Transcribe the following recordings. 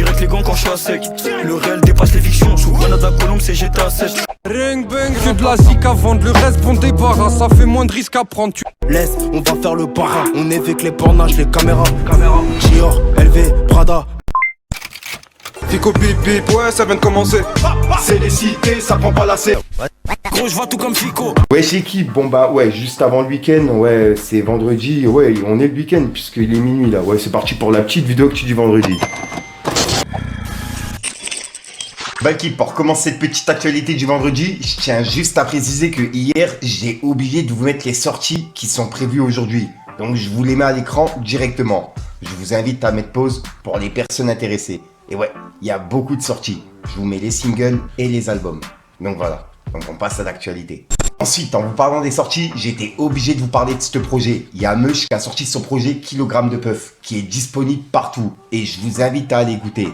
direct les gants quand je suis à sec. Le réel dépasse les fictions, sous Grenade à Colombe c'est GTA 7. Ring bang, que de la zik à vendre, le reste bon débarras, ça fait moins de risques à prendre. Laisse, on va faire le parrain, on est avec les pornages, les caméras. Gior, LV, Prada. Fico bip bip, ouais ça vient de commencer. C'est les cités, ça prend pas la scène. Gros je vois tout comme Fico. Ouais chez qui? Bon bah ouais, juste avant le week-end, ouais c'est vendredi, ouais on est le week-end puisqu'il est minuit là. Ouais c'est parti pour la petite vidéo actu du vendredi. Bah l'équipe, pour commencer cette petite actualité du vendredi, je tiens juste à préciser que hier, j'ai oublié de vous mettre les sorties qui sont prévues aujourd'hui. Donc je vous les mets à l'écran directement. Je vous invite à mettre pause pour les personnes intéressées. Et ouais, il y a beaucoup de sorties. Je vous mets les singles et les albums. Donc voilà, donc on passe à l'actualité. Ensuite, en vous parlant des sorties, j'étais obligé de vous parler de ce projet. Il y a Meuch qui a sorti son projet Kilogramme de Puff, qui est disponible partout. Et je vous invite à aller écouter.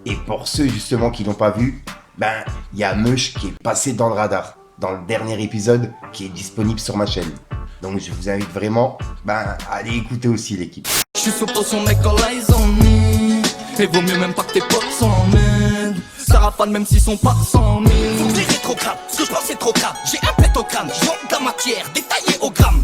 Et pour ceux justement qui l'ont pas vu, ben il y a Meuch qui est passé dans le radar dans le dernier épisode qui est disponible sur ma chaîne. Donc je vous invite vraiment à aller écouter aussi l'équipe. Je suis sous son mec all eyes on me. Et vaut mieux même pas que tes potes s'en mêlent. Ça rafale même s'ils sont pas 100 000. Faut que les rétrogrades, ce que je pense c'est trop grave. J'ai un pet au crâne, je vends de la matière détaillée au gramme.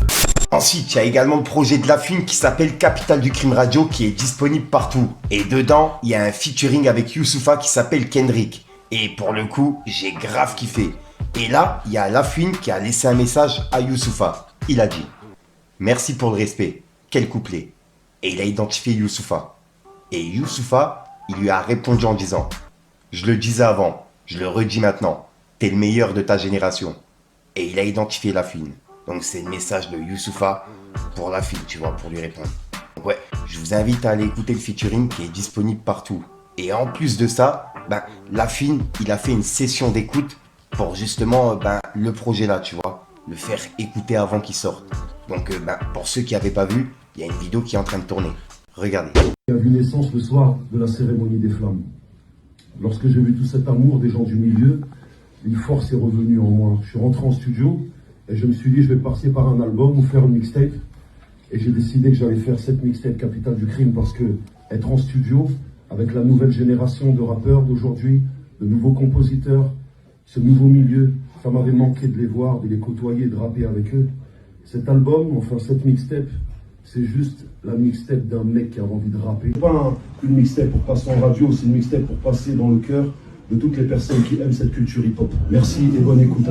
Ensuite, il y a également le projet de La Fune qui s'appelle Capitale du Crime Radio qui est disponible partout. Et dedans, il y a un featuring avec Youssoupha qui s'appelle Kendrick. Et pour le coup, j'ai grave kiffé. Et là, il y a La Fune qui a laissé un message à Youssoupha. Il a dit « Merci pour le respect. Quel couplet ?» Et il a identifié Youssoupha. Et Youssoupha, il lui a répondu en disant « Je le disais avant, je le redis maintenant. T'es le meilleur de ta génération. » Et il a identifié La Fune. Donc c'est le message de Youssoupha pour La Fune, tu vois, pour lui répondre. Donc ouais, je vous invite à aller écouter le featuring qui est disponible partout. Et en plus de ça, La Fune, il a fait une session d'écoute pour justement le projet là, tu vois. Le faire écouter avant qu'il sorte. Donc pour ceux qui n'avaient pas vu, il y a une vidéo qui est en train de tourner. Regardez. Il y a vu naissance le soir de la cérémonie des flammes. Lorsque j'ai vu tout cet amour des gens du milieu, une force est revenue en moi. Je suis rentré en studio et je me suis dit je vais passer par un album ou faire une mixtape. Et j'ai décidé que j'allais faire cette mixtape Capitale du Crime parce que être en studio avec la nouvelle génération de rappeurs d'aujourd'hui, de nouveaux compositeurs, ce nouveau milieu, ça m'avait manqué de les voir, de les côtoyer, de rapper avec eux. Cet album, enfin cette mixtape, c'est juste la mixtape d'un mec qui a envie de rapper. C'est pas une mixtape pour passer en radio, c'est une mixtape pour passer dans le cœur de toutes les personnes qui aiment cette culture hip-hop. Merci et bonne écoute.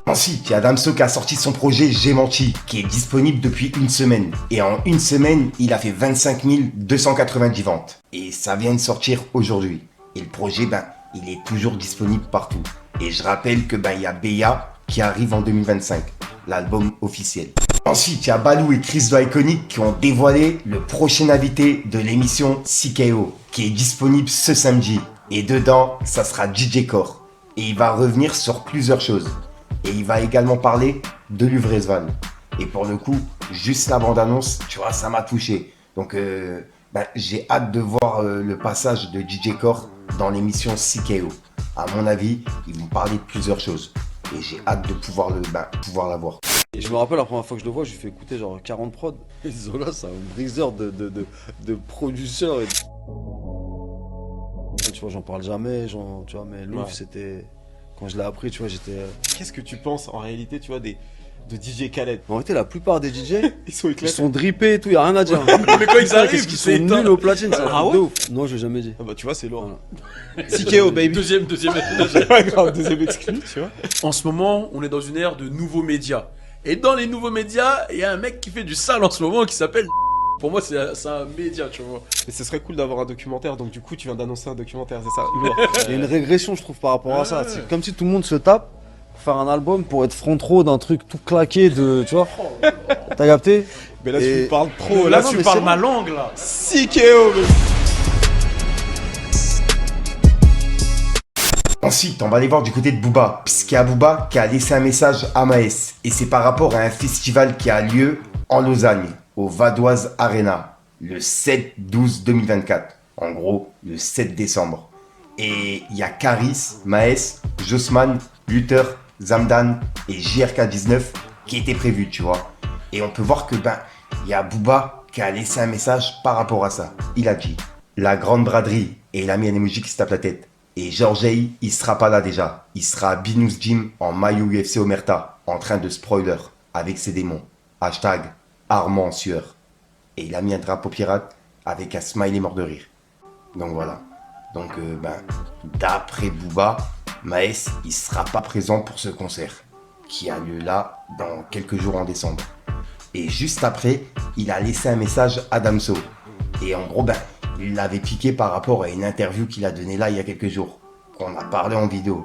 Ensuite, il y a Damso qui a sorti son projet J'ai menti, qui est disponible depuis une semaine. Et en une semaine, il a fait 25 290 ventes. Et ça vient de sortir aujourd'hui. Et le projet, il est toujours disponible partout. Et je rappelle que il y a Beya qui arrive en 2025, l'album officiel. Ensuite, il y a Balou et Chris de Iconic qui ont dévoilé le prochain invité de l'émission CKO, qui est disponible ce samedi. Et dedans, ça sera DJ Core. Et il va revenir sur plusieurs choses. Et il va également parler de Luvresval. Et pour le coup, juste la bande-annonce, tu vois, ça m'a touché. Donc, j'ai hâte de voir le passage de DJ Core dans l'émission CKO. À mon avis, ils vont parler de plusieurs choses. Et j'ai hâte de pouvoir la voir. Et je me rappelle la première fois que je le vois, je lui fais écouter genre 40 prods. Et Zola, c'est un briseur de producteurs. Et... Tu vois, j'en parle jamais, tu vois, mais Louf, c'était... Quand je l'ai appris, tu vois, j'étais... Qu'est-ce que tu penses en réalité, tu vois, de DJ Khaled? En réalité, la plupart des DJ, ils sont drippés et tout, y a rien à dire. Mais quand ils arrivent, ils sont nuls au platine, ça. Ah ouais? De ouf. Non, je l'ai jamais dit. Ah bah tu vois, c'est lourd. Voilà. CKO, baby. Deuxième Deuxième exclu, tu vois. En ce moment, on est dans une ère de nouveaux médias. Et dans les nouveaux médias, il y a un mec qui fait du sale en ce moment qui s'appelle... Pour moi, c'est un média, tu vois. Mais ce serait cool d'avoir un documentaire, donc du coup, tu viens d'annoncer un documentaire, c'est ça? Lourd. Il y a une régression, je trouve, par rapport à ça. C'est comme si tout le monde se tape pour faire un album, pour être front row d'un truc tout claqué de... Tu vois? T'as capté? Mais là, tu parles trop. Là, tu parles ma langue, là. CKO, mais... Ensuite, on va aller voir du côté de Booba, puisqu'il y a Booba qui a laissé un message à Maes. Et c'est par rapport à un festival qui a lieu en Lausanne, au Vadoise Arena, le 7-12-2024. En gros, le 7 décembre. Et il y a Caris, Maes, Jossman, Luther, Zamdan et JRK19 qui étaient prévus, tu vois. Et on peut voir que, il y a Booba qui a laissé un message par rapport à ça. Il a dit La grande braderie. Et il a mis un emoji qui se tape la tête. Et Georges, il sera pas là déjà. Il sera à Binous Gym en maillot UFC Omerta, en train de spoiler avec ses démons. Hashtag Armand en sueur. Et il a mis un drapeau pirate avec un smiley mort de rire. Donc voilà. Donc d'après Booba, Maes, il sera pas présent pour ce concert qui a lieu là dans quelques jours en décembre. Et juste après, il a laissé un message à Damso. Et en gros, il l'avait piqué par rapport à une interview qu'il a donnée là il y a quelques jours, qu'on a parlé en vidéo.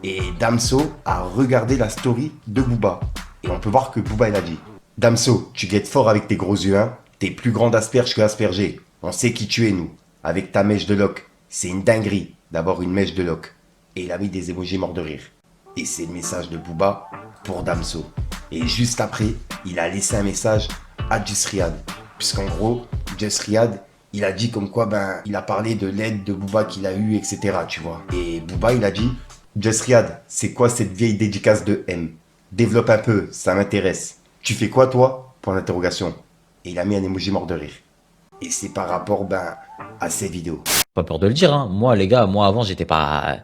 Et Damso a regardé la story de Booba. Et on peut voir que Booba il a dit: Damso, tu guettes fort avec tes gros yeux, hein. T'es plus grande asperge que aspergé. On sait qui tu es, nous. Avec ta mèche de loc. C'est une dinguerie d'avoir une mèche de loc. Et il a mis des émojis morts de rire. Et c'est le message de Booba pour Damso. Et juste après, il a laissé un message à Just Riyad. Puisqu'en gros, Just Riyad, il a dit comme quoi, il a parlé de l'aide de Booba qu'il a eu, etc. Tu vois. Et Booba, il a dit: Just Riyad, c'est quoi cette vieille dédicace de M? Développe un peu, ça m'intéresse. Tu fais quoi, toi? Point d'interrogation. Et il a mis un emoji mort de rire. Et c'est par rapport, à ces vidéos. Pas peur de le dire, hein. Moi, les gars, avant, j'étais pas...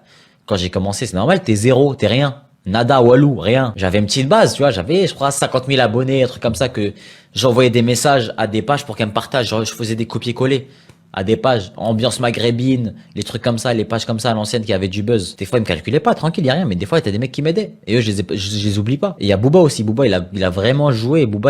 Quand j'ai commencé, c'est normal, t'es zéro, t'es rien. Nada, walou, rien. J'avais une petite base, tu vois, j'avais, je crois, 50 000 abonnés, un truc comme ça, que j'envoyais des messages à des pages pour qu'elles me partagent. Genre, je faisais des copier-coller à des pages, ambiance maghrébine, les trucs comme ça, les pages comme ça à l'ancienne qui avaient du buzz. Des fois, ils me calculaient pas, tranquille, y a rien, mais des fois, il y a des mecs qui m'aidaient. Et eux, je les oublie pas. Et il y a Booba aussi. Booba, il a vraiment joué. Booba,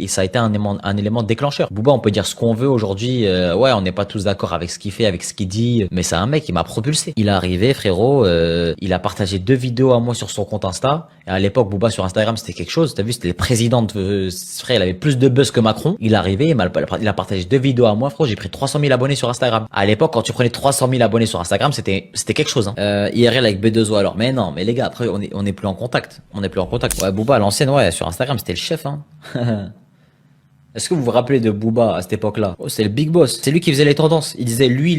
ça a été un élément déclencheur. Booba, on peut dire ce qu'on veut aujourd'hui. Ouais, on n'est pas tous d'accord avec ce qu'il fait, avec ce qu'il dit. Mais c'est un mec qui m'a propulsé. Il est arrivé, frérot, il a partagé 2 vidéos à moi sur son compte Insta. Et à l'époque, Booba sur Instagram, c'était quelque chose. T'as vu, c'était le président de, frère, il avait plus de buzz que Macron. Il est arrivé, il a partagé 2 vidéos à moi, frérot. J'ai pris 300 000 abonnés sur Instagram. À l'époque, quand tu prenais 300 000 abonnés sur Instagram, c'était quelque chose, hein. IRL avec B2O alors. Mais non, mais les gars, après, on est plus en contact. On est plus en contact. Ouais, Booba, à l'ancienne, ouais, sur Instagram, c'était le chef, hein. Est-ce que vous vous rappelez de Booba à cette époque-là? Oh, c'est le big boss. C'est lui qui faisait les tendances. Il disait, lui,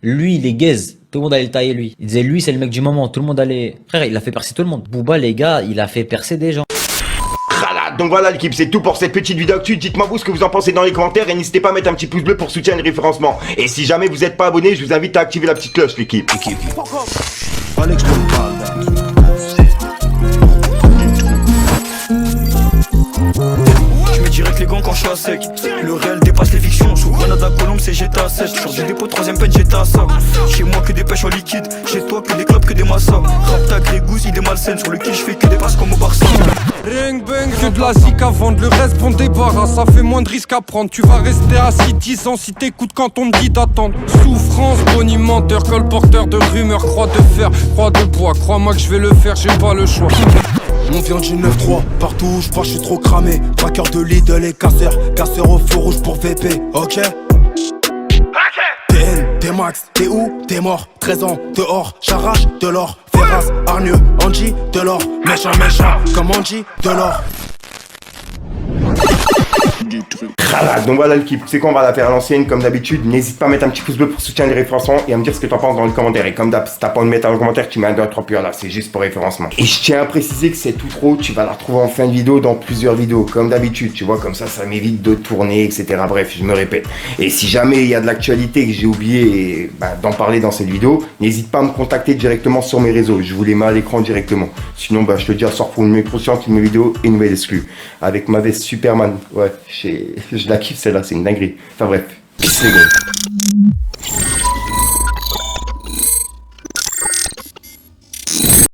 il est gaze. Tout le monde allait le tailler, lui. Il disait, lui, c'est le mec du moment. Tout le monde allait... Frère, il a fait percer tout le monde. Booba, les gars, il a fait percer des gens. Donc voilà l'équipe, c'est tout pour cette petite vidéo actu. Dites-moi vous ce que vous en pensez dans les commentaires et n'hésitez pas à mettre un petit pouce bleu pour soutenir le référencement. Et si jamais vous n'êtes pas abonné, je vous invite à activer la petite cloche l'équipe. Je mets direct les gants quand je suis à sec. Le réel dépasse les fictions. Sous Grenada, Colombe, c'est GTA 7. Sur du dépôt, 3ème peine, GTA ça. Chez moi que des pêches en liquide. Chez toi que des clubs, que des massas. Rap ta grégousse, idée malsaine. Sur le kill, je fais que des passes comme au Barça. Ring bang, que de la zik à vendre, le reste bon débarras, ça fait moins de risques à prendre. Tu vas rester assis 10 ans si t'écoutes quand on te dit d'attendre. Souffrance, bonimenteur, colporteur de rumeurs, croix de fer, croix de bois. Crois-moi que je vais le faire, j'ai pas le choix. On vient du 9-3, partout où je passe, je suis trop cramé. Traqueur de Lidl et casseur au feu rouge pour VP, ok? TN, t'es max, t'es où? T'es mort, 13 ans, dehors, j'arrache de l'or. Ferraz, Arnieux, Angie, de l'or. Méchant, comme Angie, de l'or. Donc voilà l'équipe, c'est qu'on va la faire à l'ancienne comme d'habitude. N'hésite pas à mettre un petit pouce bleu pour soutenir les référencements et à me dire ce que t'en penses dans les commentaires. Et comme d'hab, si t'as pas envie de mettre dans le commentaire, tu mets un 2 3 puis là, c'est juste pour référencement. Et je tiens à préciser que c'est tout trop, tu vas la retrouver en fin de vidéo dans plusieurs vidéos, comme d'habitude, tu vois, comme ça m'évite de tourner, etc. Bref, je me répète. Et si jamais il y a de l'actualité que j'ai oublié d'en parler dans cette vidéo, n'hésite pas à me contacter directement sur mes réseaux, je vous les mets à l'écran directement. Sinon, je te dis à sort pour une nouvelle consciente, une nouvelle vidéo et une nouvelle exclue. Avec ma veste Superman, ouais, je la kiffe celle-là, c'est une dinguerie. Enfin bref, peace les gars.